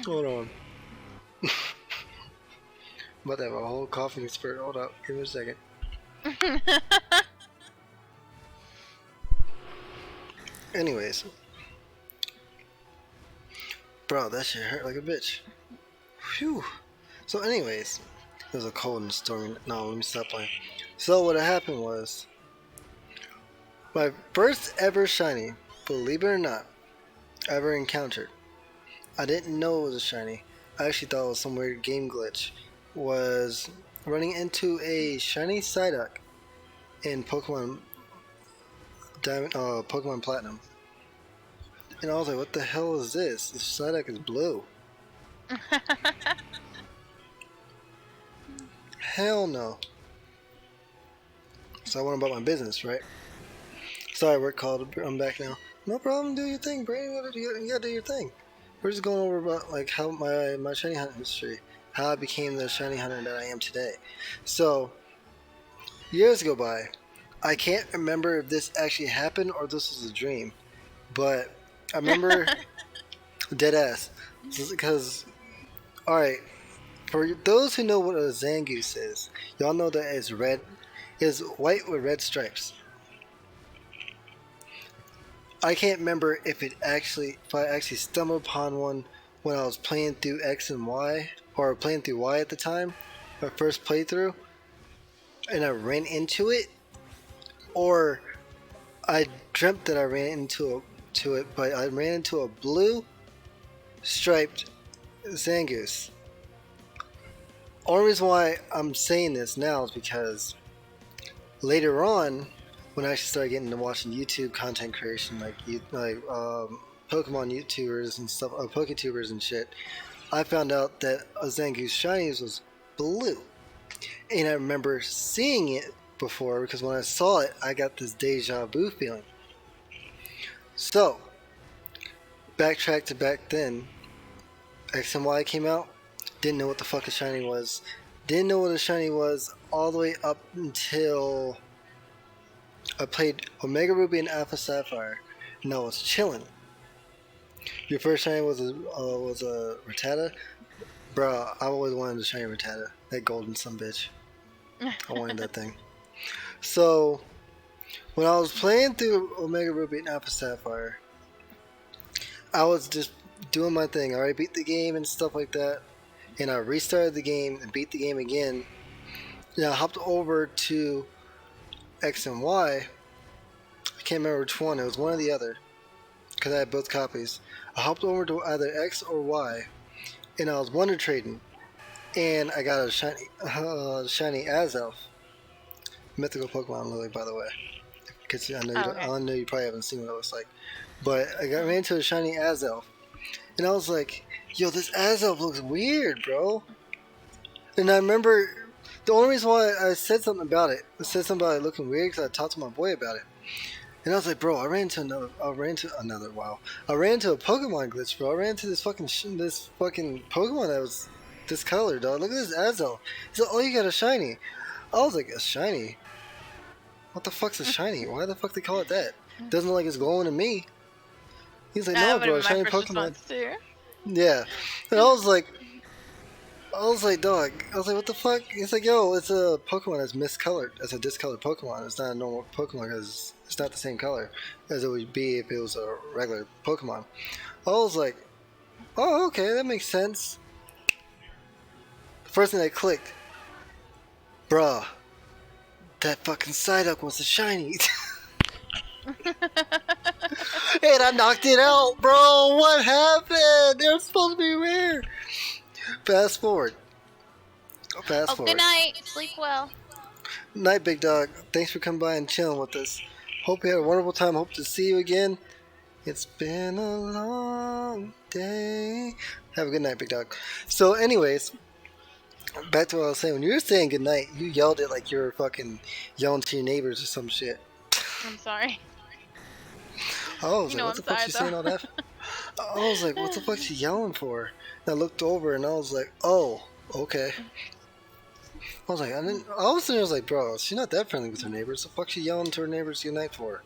Hold on. I'm about to have a whole coughing spurt. Hold up. Give me a second. Anyways. Bro, that shit hurt like a bitch. Phew. So anyways. It was a cold and stormy. No, let me stop playing. So what happened was. My first ever shiny, believe it or not, ever encountered. I didn't know it was a shiny. I actually thought it was some weird game glitch. Was running into a shiny Psyduck in Pokemon Diamond, Pokemon Platinum, and I was like, "What the hell is this? This Psyduck is blue." Hell no. So I went about my business, right? Sorry, work called. I'm back now. No problem. Do your thing, Brandon. You gotta do your thing. We're just going over about like how my shiny hunting history, how I became the shiny hunter that I am today. So years go by. I can't remember if this actually happened or this was a dream, but I remember dead ass because all right. For those who know what a Zangoose is, y'all know that it's red, is white with red stripes. I can't remember if I actually stumbled upon one when I was playing through X and Y, or playing through Y at the time, my first playthrough, and I ran into it, or I dreamt that I ran into it, but I ran into a blue striped Zangoose. Only reason why I'm saying this now is because later on, when I actually started getting into watching YouTube content creation, like Pokemon YouTubers and stuff, Poketubers and shit, I found out that a Zangoose Shinies was blue, and I remember seeing it before because when I saw it, I got this deja vu feeling. So, backtrack to back then, X and Y came out, didn't know what the fuck a shiny was, didn't know what a shiny was all the way up until I played Omega Ruby and Alpha Sapphire, and I was chilling. Your first shiny was a Rattata, bro. I always wanted a shiny Rattata, that golden son bitch. I wanted that thing. So when I was playing through Omega Ruby and Alpha Sapphire, I was just doing my thing. I already beat the game and stuff like that, and I restarted the game and beat the game again. And I hopped over to X and Y. I can't remember which one. It was one or the other because I had both copies. I hopped over to either X or Y, and I was wonder trading, and I got a shiny Azelf, mythical Pokemon Lily, by the way. Because I know you probably haven't seen what it looks like, but I ran into a shiny Azelf, and I was like, "Yo, this Azelf looks weird, bro." And I remember the only reason why I said something about it, I said something about it looking weird because I talked to my boy about it. And I was like, bro, I ran into a Pokemon glitch, bro. I ran into this fucking Pokemon that was this color, dog. Look at this Azel. He's like, oh, you got a shiny. I was like, a shiny? What the fuck's a shiny? Why the fuck they call it that? Doesn't look like it's glowing to me. He's like, no, bro, a shiny Pokemon. Yeah. And I was like, dog. I was like, what the fuck? He's like, yo, it's a Pokemon that's miscolored. It's a discolored Pokemon. It's not a normal Pokemon because it's not the same color as it would be if it was a regular Pokemon. I was like, oh, okay, that makes sense. The first thing that clicked, bruh, that fucking Psyduck was a shiny. And I knocked it out, bro. What happened? They were supposed to be rare. Fast forward. Good night. Sleep well. Night, big dog. Thanks for coming by and chilling with us. Hope you had a wonderful time. Hope to see you again. It's been a long day. Have a good night, big dog. So, anyways, back to what I was saying. When you were saying good night, you yelled it like you were fucking yelling to your neighbors or some shit. I'm sorry. I was like, what the fuck she saying all that? I was like, what the fuck she yelling for? And I looked over and I was like, oh, okay. I was like, all of a sudden I was like, bro, she's not that friendly with her neighbors. The fuck she yelling to her neighbors good night for?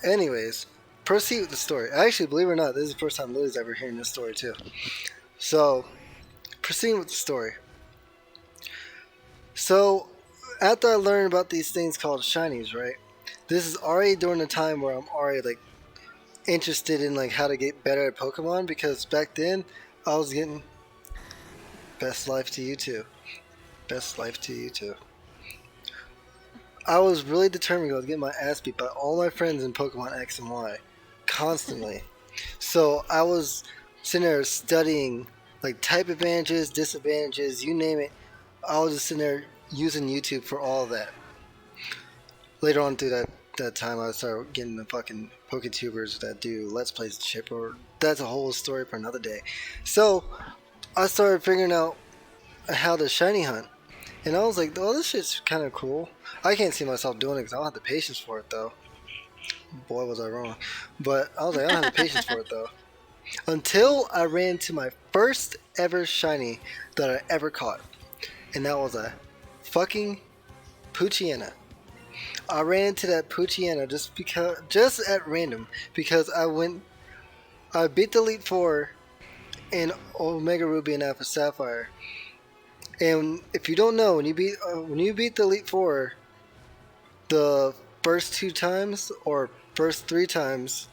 Anyways, proceed with the story. Actually, believe it or not, this is the first time Lily's ever hearing this story too. So, proceeding with the story. So, after I learned about these things called shinies, right? This is already during the time where I'm already like interested in like how to get better at Pokemon, because back then I was getting best life to you too. Best life to you too. I was really determined I was getting my ass beat by all my friends in Pokemon X and Y constantly. So I was sitting there studying like type advantages, disadvantages, you name it. I was just sitting there using YouTube for all of that. Later on through that time, I started getting the fucking PokeTubers that do Let's Plays and shit, or that's a whole story for another day. So I started figuring out how to shiny hunt. And I was like, oh, this shit's kind of cool. I can't see myself doing it because I don't have the patience for it, though. Boy, was I wrong. But I was like, I don't have the patience for it, though. Until I ran to my first ever shiny that I ever caught. And that was a fucking Poochyena. I ran into that Poochyena just at random, because I beat the Elite Four in Omega Ruby and Alpha Sapphire. And if you don't know, when you beat the Elite Four, the first 2 times or first 3 times,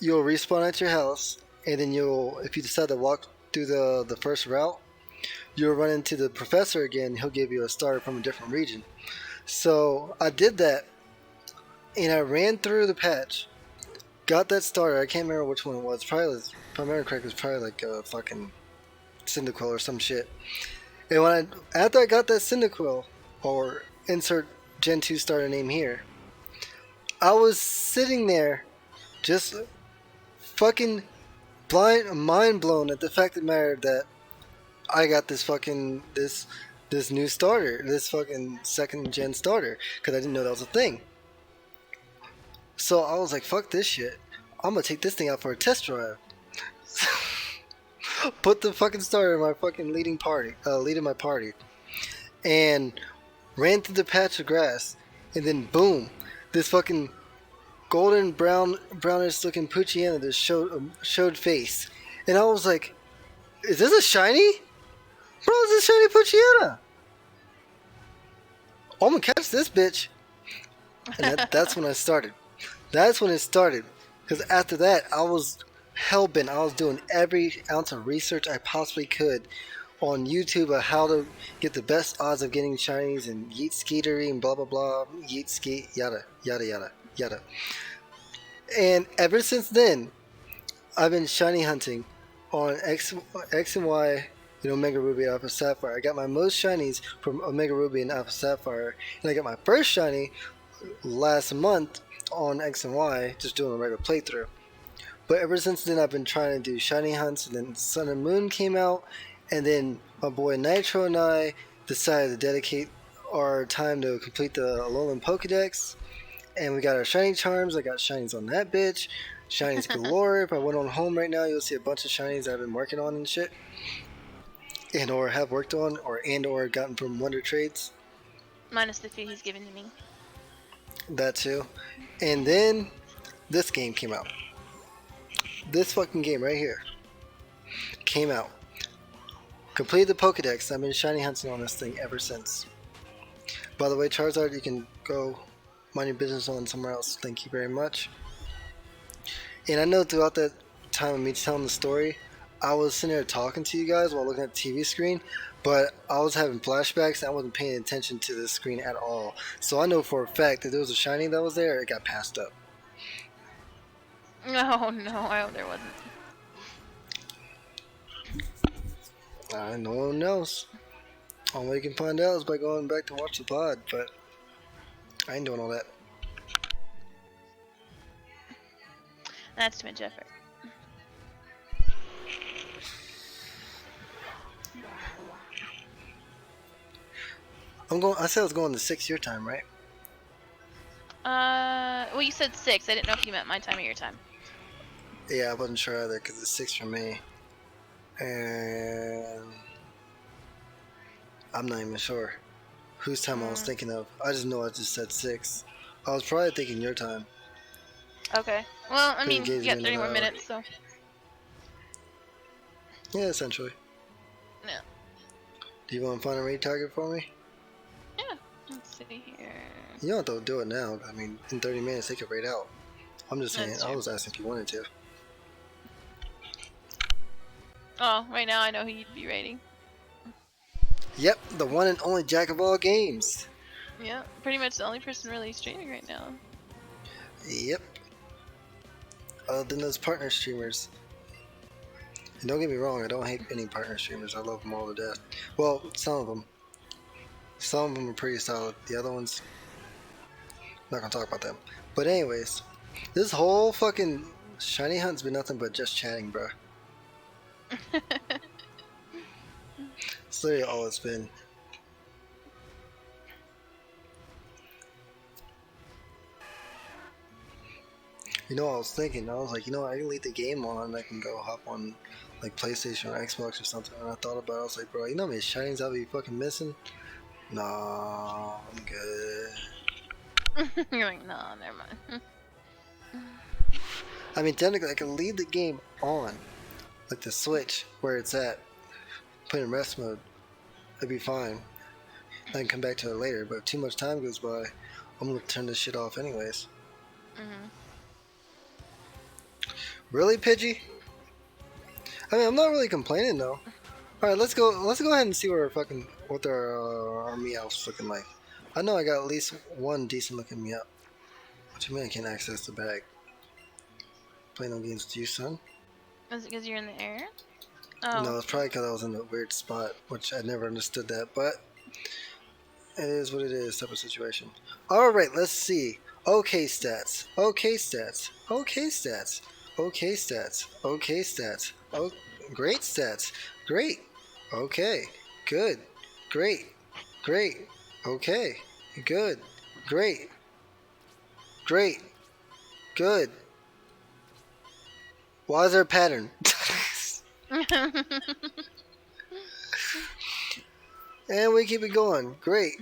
you'll respawn at your house, and then if you decide to walk through the first route, you'll run into the professor again. He'll give you a starter from a different region. So I did that, and I ran through the patch, got that starter. I can't remember which one it was. Probably, if I remember correctly, it was probably like a fucking Cyndaquil or some shit. And after I got that Cyndaquil, or insert Gen 2 starter name here, I was sitting there just fucking mind blown at the fact of the matter that I got this fucking this new starter, this fucking second gen starter, because I didn't know that was a thing. So I was like, fuck this shit. I'm gonna take this thing out for a test drive. Put the fucking starter in my fucking leading my party, and ran through the patch of grass, and then boom, this fucking golden brownish looking Poochyena that showed face, and I was like, is this a shiny? Bro, it's a shiny Poochyena. I'm gonna catch this bitch. And that's when I started. That's when it started. Because after that, I was hellbent. I was doing every ounce of research I possibly could on YouTube of how to get the best odds of getting shinies and yeet skeetery and blah blah blah, yeet skeet, yada yada yada yada. And ever since then, I've been shiny hunting on X and Y, Omega Ruby, Alpha Sapphire. I got my most shinies from Omega Ruby and Alpha Sapphire, and I got my first shiny last month on X and Y, just doing a regular playthrough. But ever since then, I've been trying to do shiny hunts, and then Sun and Moon came out, and then my boy Nitro and I decided to dedicate our time to complete the Alolan Pokedex, and we got our shiny charms. I got shinies on that bitch. Shinies galore. If I went on home right now, you'll see a bunch of shinies I've been working on and shit, and or have worked on, or gotten from Wonder Trades. Minus the few he's given to me. That too. And then this game came out. This fucking game right here came out. Completed the Pokedex. I've been shiny hunting on this thing ever since. By the way, Charizard, you can go mind your business on somewhere else. Thank you very much. And I know throughout that time of me telling the story, I was sitting there talking to you guys while looking at the TV screen, but I was having flashbacks and I wasn't paying attention to the screen at all. So I know for a fact that there was a shiny that was there, it got passed up. Oh no, I hope there wasn't. No one knows. All way you can find out is by going back to watch the pod, but I ain't doing all that. That's too much effort. I said I was going to 6 your time, right? Well, you said 6. I didn't know if you meant my time or your time. Yeah, I wasn't sure either because it's 6 for me. And I'm not even sure whose time I was thinking of. I just know I just said 6. I was probably thinking your time. Okay. Well, I But the mean, game's you got been 30 more another hour. minutes, so. Yeah, essentially. Yeah. Do you want to find a raid target for me? Yeah. Let's see here. You don't have to do it now. I mean, in 30 minutes they could raid out. I'm just saying. That's I true. was asking if you wanted to. Oh, right now I know who you'd be rating. Yep, the one and only Jack of all games. Yeah, pretty much the only person really streaming right now. Yep. Other than those partner streamers. And don't get me wrong, I don't hate any partner streamers. I love them all to death. Well, some of them. Some of them are pretty solid. The other ones, not gonna talk about them. But anyways, this whole fucking shiny hunt's been nothing but just chatting, bro. It's literally all it's been. You know what I was thinking? I was like, you know what, I can leave the game on and I can go hop on like PlayStation or Xbox or something. And I thought about it, I was like, bro, you know how many shinies I'll be fucking missing? Nah, I'm good. You're like, no, never mind. I mean, technically, I can leave the game on, like the Switch, where it's at, put it in rest mode. It'd be fine. I can come back to it later, but if too much time goes by, I'm gonna turn this shit off anyways. Mhm. Really, Pidgey? I mean, I'm not really complaining though. All right, let's go. Let's go ahead and see what our Meowth's looking like. I know I got at least one decent looking Meowth. What you mean I can't access the bag? Playing no games with you, son? Is it because you're in the air? Oh. No, it's probably because I was in a weird spot, which I never understood that, but it is what it is type of situation. Alright, let's see. Okay stats. Okay stats. Okay stats. Okay stats. Okay stats. Oh, great stats. Great. Okay. Good. Great. Great. Okay. Good. Great. Great. Good. Why is there a pattern? And we keep it going. Great.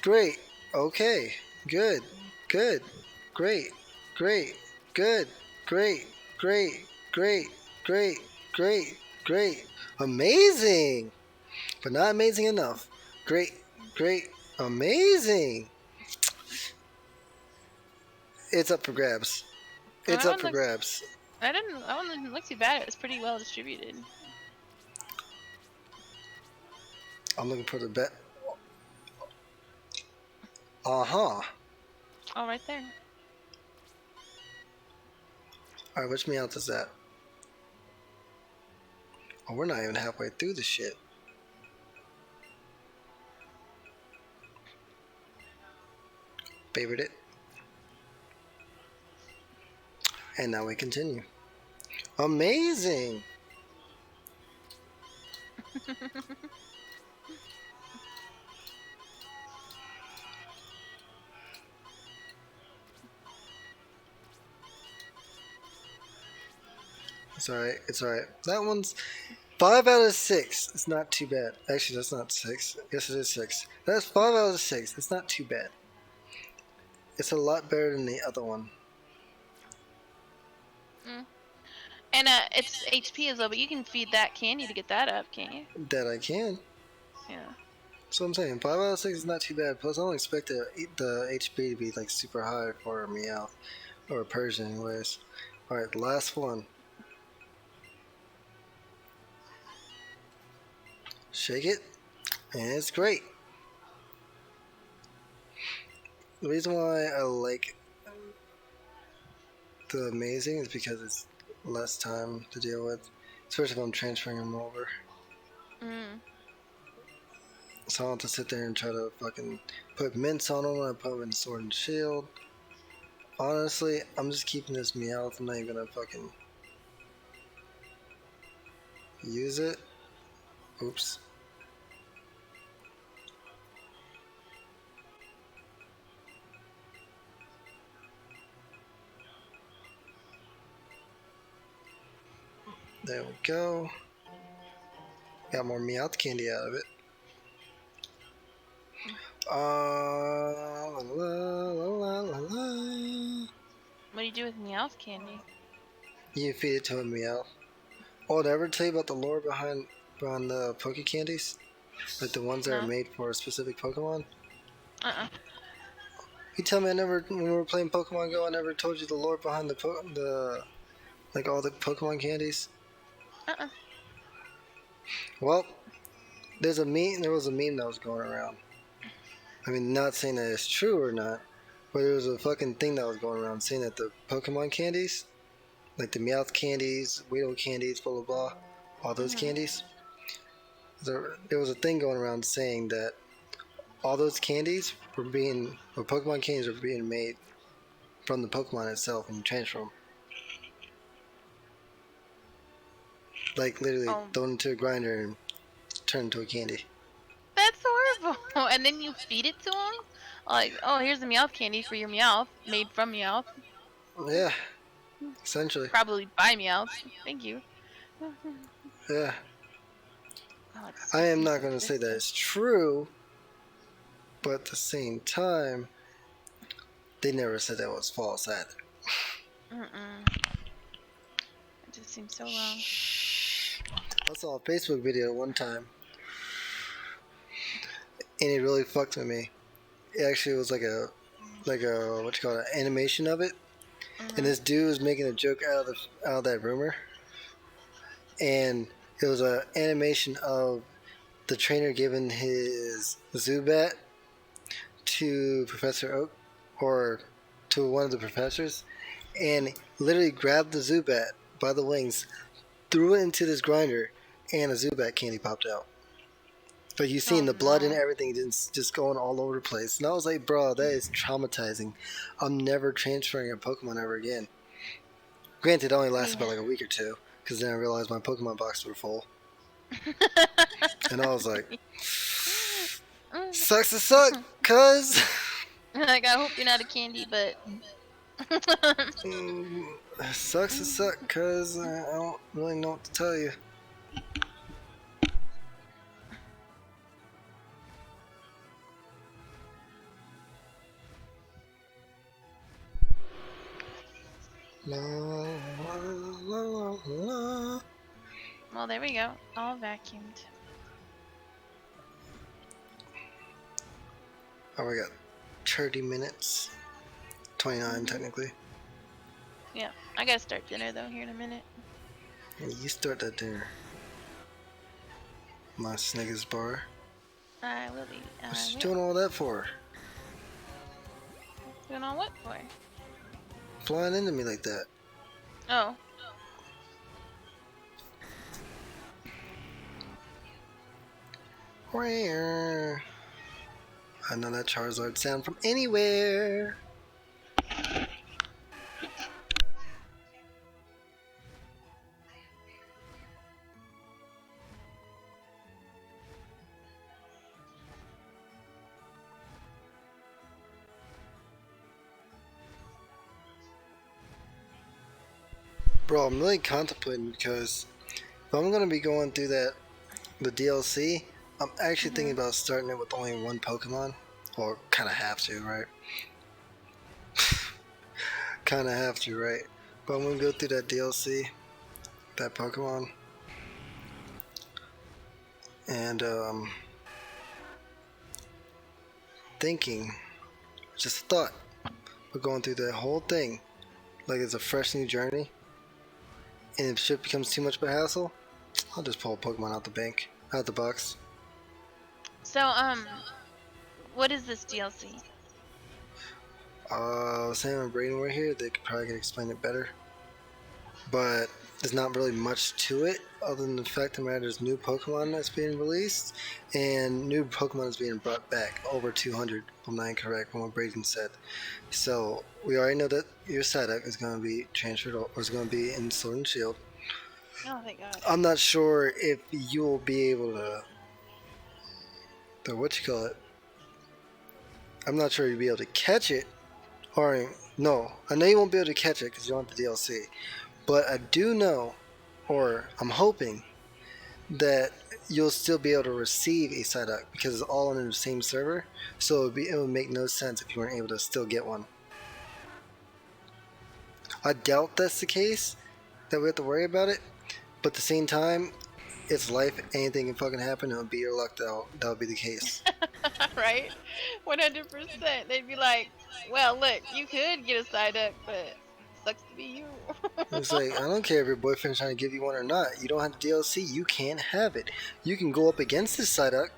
Great. Okay. Good. Good. Great. Great. Good. Great. Great. Great. Great. Great. Great. Amazing. But not amazing enough. Great. Great. Amazing. It's up for grabs. It's up for grabs. That one didn't look too bad. It was pretty well distributed. I'm looking for the bet. Uh-huh. Oh, right there. Alright, which Meowth is that? Oh, we're not even halfway through the shit. Favorite it. And now we continue. Amazing! It's alright, it's alright. That one's 5 out of 6. It's not too bad. Actually, that's not 6. Yes, it is 6. That's 5 out of 6. It's not too bad. It's a lot better than the other one. Mm. And its HP is low, but you can feed that candy to get that up, can't you? That I can. Yeah. That's what I'm saying. 5 out of 6 is not too bad. Plus, I don't expect the HP to be like super high for a Meowth. Or a Persian, anyways. Alright, last one. Shake it, and it's great. The reason why I like the amazing is because it's less time to deal with, especially if I'm transferring them over. Mm. So I don't have to sit there and try to fucking put mints on them when I put them in Sword and Shield. Honestly, I'm just keeping this Meowth. I'm not even gonna fucking use it. Oops. There we go. Got more Meowth candy out of it. La la la la la la. What do you do with Meowth candy? You feed it to a Meowth. Oh, did I ever tell you about the lore behind the Poke Candies? Like the ones that are No. made for a specific Pokemon? Uh-uh. You tell me when we were playing Pokemon Go, I never told you the lore behind like all the Pokemon candies? Uh-uh. Well, there was a meme that was going around. I mean, not saying that it's true or not, but there was a fucking thing that was going around saying that the Pokemon candies, like the Meowth candies, Weedle candies, blah blah blah, all those candies, there was a thing going around saying that all those candies or Pokemon candies were being made from the Pokemon itself and you transfer them. Like literally Oh, thrown into a grinder and turned into a candy. that's horrible. And then you feed it to them? Like, oh, here's the Meowth candy for your Meowth, made from Meowth. Yeah, essentially. Probably by Meowth. Thank you. Yeah. Oh, it I just am seems not so going to say that twisted. it's true, but at the same time, they never said that was false either. Mm-mm. It just seems so wrong. I saw a Facebook video one time, and it really fucked with me. It actually was like a what you call it, animation of it, and this dude was making a joke out of that rumor, and it was an animation of the trainer giving his Zubat to Professor Oak, or to one of the professors, and literally grabbed the Zubat by the wings, threw it into this grinder, and a Zubat candy popped out. But you seen Oh the blood and no. everything just going all over the place. And I was like, bro, that is traumatizing. I'm never transferring a Pokemon ever again. Granted, it only lasted Yeah. about like a week or two, because then I realized my Pokemon boxes were full. And I was like, sucks to suck, cuz. Like, I hope you're not a candy, but. Sucks to suck, cuz I don't really know what to tell you. La, la, la, la, la. Well, there we go. All vacuumed. Oh, we got 30 minutes. 29 technically. Yeah, I gotta start dinner though here in a minute. And you start that dinner. My Snickers bar. I will be. What you doing all that for? Doing all what for? Flying into me like that. Oh. Where? I know that Charizard sound from anywhere. Bro, I'm really contemplating because if I'm gonna be going through the DLC, I'm actually thinking about starting it with only one Pokemon. Or kind of have to, right? Kind of have to, right? But I'm gonna go through that DLC, that Pokemon, and thinking, just a thought, we're going through that whole thing like it's a fresh new journey. And if shit becomes too much of a hassle, I'll just pull a Pokemon out the box. So, what is this DLC? Sam and Brayden were here, they could probably explain it better. But there's not really much to it other than the fact that there's new Pokemon that's being released and new Pokemon is being brought back, over 200 if I'm not incorrect from what Brayden said. So we already know that your Psyduck is going to be transferred or is going to be in Sword and Shield. Oh, thank God. I'm not sure if you'll be able to what you call it. I'm not sure you'll be able to catch it, or no, I know you won't be able to catch it because you don't have the DLC. But I do know, or I'm hoping, that you'll still be able to receive a Psyduck because it's all on the same server. So it would make no sense if you weren't able to still get one. I doubt that's the case, that we have to worry about it. But at the same time, it's life. Anything can fucking happen. It'll be your luck that'll be the case. Right? 100%. They'd be like, well, look, you could get a Psyduck, but sucks to be you. It's like, I don't care if your boyfriend's trying to give you one or not. You don't have the DLC. You can't have it. You can go up against this Psyduck,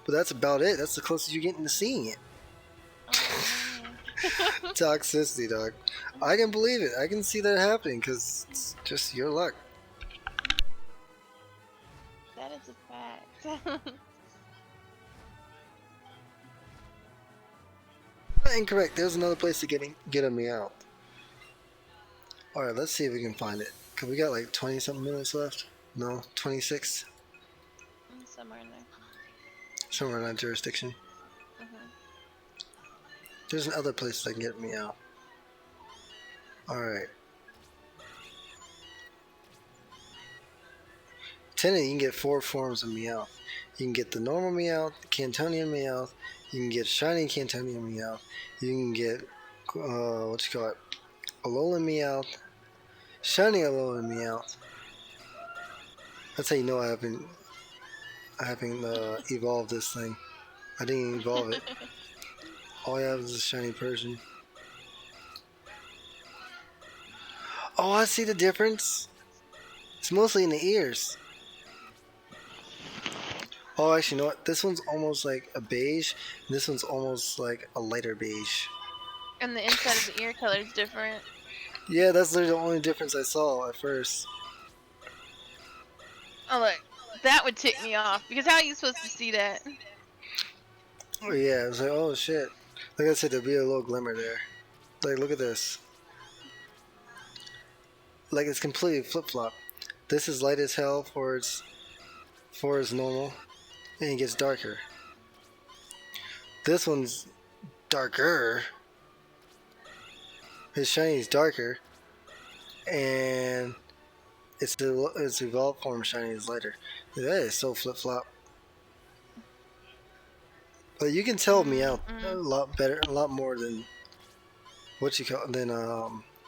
but that's about it. That's the closest you're getting to seeing it. Oh, man. Toxicity, dog. I can believe it. I can see that happening because it's just your luck. That is a fact. Incorrect. There's another place to get a Meowth. Alright, let's see if we can find it. Cause we got like 20 something minutes left. No, 26. Somewhere in there. Somewhere in that jurisdiction. There's another place I can get Meowth. Alright. Technically, you can get 4 forms of Meowth. You can get the normal Meowth, Cantonian Meowth, you can get shiny Cantonian Meowth, you can get, Alolan Meowth, shiny Alolan Meowth. That's how you know I haven't evolved this thing. I didn't evolve it. All I have is a shiny Persian. Oh, I see the difference. It's mostly in the ears. Oh, actually, you know what? This one's almost like a beige, and this one's almost like a lighter beige. And the inside of the ear color is different. Yeah, that's literally the only difference I saw at first. Oh, look. That would tick me off. Because how are you supposed to see that? Oh yeah, I was like, oh shit. Like I said, there'll be a little glimmer there. Like, look at this. Like, it's completely flip-flop. This is light as hell for its normal, and it gets darker. This one's darker. His shiny is darker, and its evolved form shiny is lighter. That is so flip-flop. But you can tell Meowth a lot better, a lot more than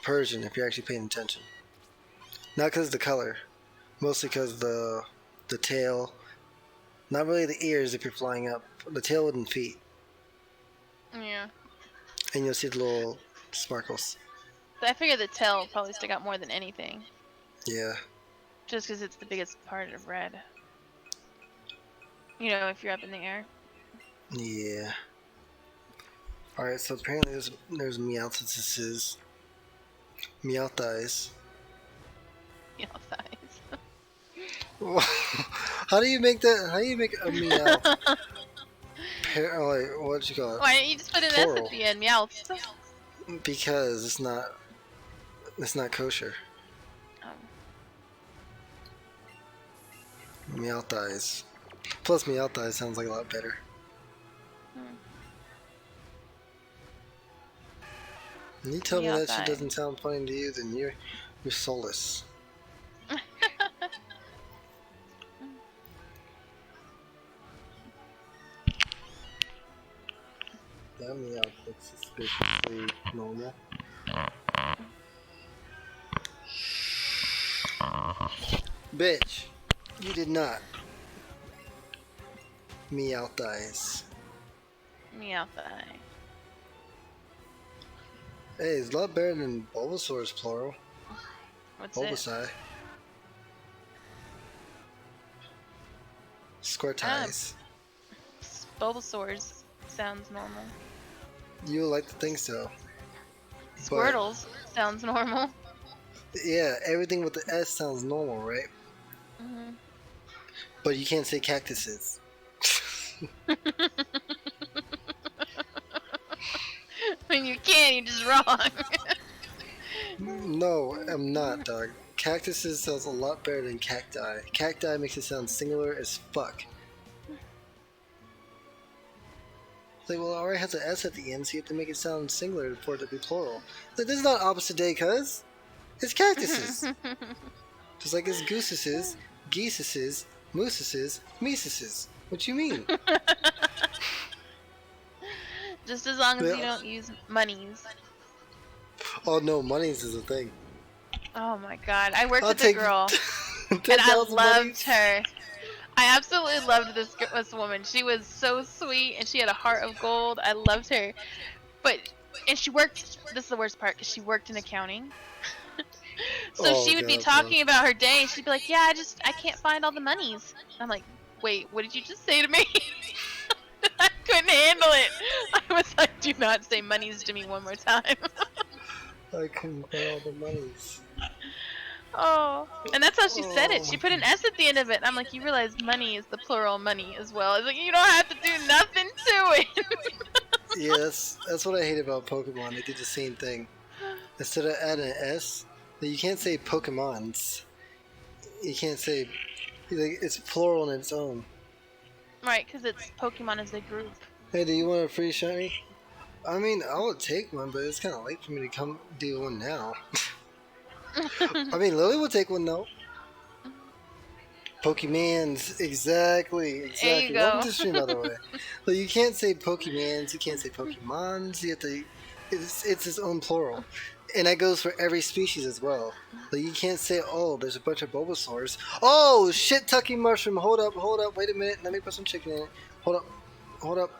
Persian if you're actually paying attention. Not because of the color, mostly because the tail. Not really the ears if you're flying up. The tail and feet. Yeah. And you'll see the little sparkles. I figure the tail will probably stick out more than anything. Yeah. Just because it's the biggest part of red. You know, if you're up in the air. Yeah. Alright, so apparently there's Meowth. This is Meowth eyes. Meowth eyes. How do you make that? How do you make a Meowth? What'd you call it? Why don't you just put an S at the end? Meowth. Because it's not kosher. Meowth eyes. Plus, Meowth eyes sounds like a lot better. And you tell me that shit doesn't sound funny to you, then you're soulless. That Meowth looks suspiciously normal. Bitch, you did not. Meowth eyes. Meowth eye. Hey, it's a lot better than Bulbasaur's plural. What's Bulbasaur. it? Squirtize. Bulbasaur's sounds normal. You would like to think so. Squirtle's sounds normal. Yeah, everything with the S sounds normal, right? Mm-hmm. But you can't say cactuses. When you can, you're just wrong. No, I'm not, dog. Cactuses sounds a lot better than cacti. Cacti makes it sound singular as fuck. It's like, well, it already has an S at the end, so you have to make it sound singular for it to be plural. Like, this is not opposite day, cuz. It's cactuses. Just like it's gooseses, geeseses, mooseses, meeseses. What you mean? Just as long as you don't use monies. Oh no, monies is a thing. Oh my god. I worked I'll with a take girl and I 10,000 loved monies. her. I absolutely loved this woman. She was so sweet and she had a heart of gold. I loved her. But and she worked, this is the worst part, cuz she worked in accounting. So Oh she would be god, bro. talking about her day and she'd be like, "Yeah, I can't find all the monies." I'm like, "Wait, what did you just say to me?" I couldn't handle it. I was like, "Do not say monies to me one more time." I couldn't find all the monies. Oh, and that's how she said Oh it. my She put an god. S at the end of it. And I'm like, "You realize money is the plural money as well." It's like, you don't have to do nothing to it. Yeah, that's what I hate about Pokemon. They did the same thing. Instead of adding an S, you can't say Pokemons. You can't say like it's plural in its own. Right, because it's Pokemon as a group. Hey, do you want a free shiny? I mean, I would take one, but it's kind of late for me to come do one now. I mean, Lily would take one though. Pokemans, exactly, There you exactly. Welcome go. to the stream, by the way. But you can't say Pokemans, you can't say Pokemons. You have to. It's its own plural, and that goes for every species as well. Like you can't say, "Oh, there's a bunch of Bulbasaurs." Oh shit, Tucky Mushroom. Hold up. Wait a minute. Let me put some chicken in it. Hold up, hold up,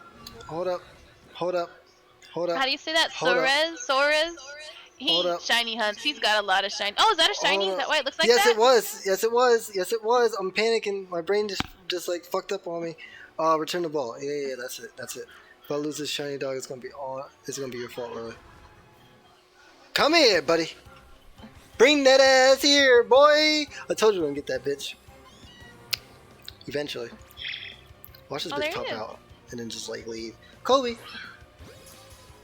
hold up, hold up, hold up, How do you say that? hold up, Soares? Soares? hold He up. shiny hunts. He's got a lot of shiny. Oh, is that a shiny? Hold Is up. that why it looks like Yes, that? it was. Yes, it was. Yes, it was. I'm panicking. My brain just like fucked up on me. Return the ball. Yeah. That's it. That's it. If I lose this shiny dog, it's gonna be all. It's gonna be your fault, really. Come here, buddy. Bring that ass here, boy. I told you I'm gonna get that bitch. Eventually. Watch this Oh, there bitch he pop is. out and then just like leave. Kobe.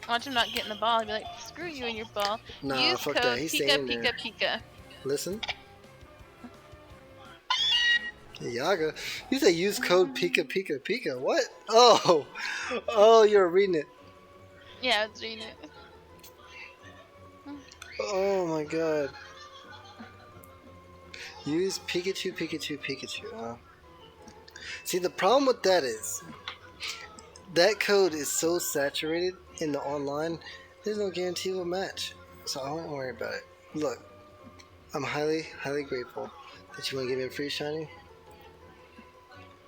Watch him not getting the ball. He'd be like, "Screw you and your ball. Nah, Use fuck that. code He's staying Pika in there. Pika Pika." Listen. Yaga. You say use code Pika Pika Pika. What? Oh. Oh, you're reading it. Yeah, it's reading it. Oh my god. Use Pikachu, Pikachu, Pikachu. See, the problem with that is that code is so saturated in the online. There's no guarantee of a match, so I won't worry about it. Look, I'm highly, highly grateful that you want to give me a free shiny,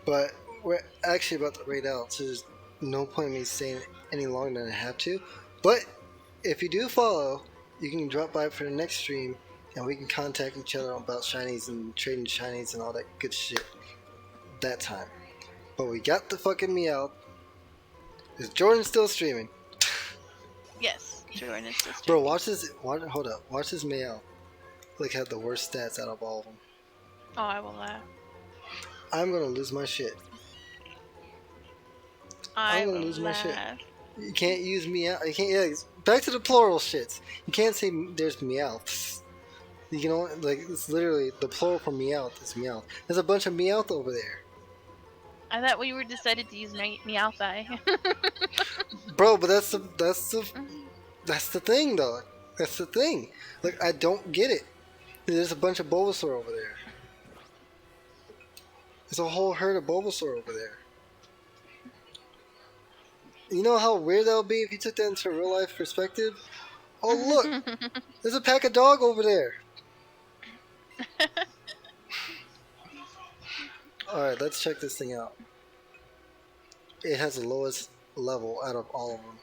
but we're actually about to raid out, so there's no point in me staying any longer than I have to. But if you do follow, you can drop by for the next stream, and we can contact each other about shinies and trading shinies and all that good shit that time. But we got the fucking Meowth. Is Jordan still streaming? Yes, Jordan is still Bro, streaming. watch this. Hold up. Watch this Meowth. Like, had the worst stats out of all of them. Oh, I will laugh. I'm gonna lose my shit. I'm I gonna will lose my shit. laugh. You can't use Meowth. You can't. Yeah, back to the plural shits. You can't say there's Meowths. You can only, like, it's literally the plural for Meowth is Meowth. There's a bunch of Meowth over there. I thought we were decided to use Meowth Eye. Bro, but that's the thing, though. That's the thing. Like, I don't get it. There's a bunch of Bulbasaur over there. There's a whole herd of Bulbasaur over there. You know how weird that would be if you took that into a real life perspective? Oh, look! There's a pack of dog over there! Alright, let's check this thing out. It has the lowest level out of all of them.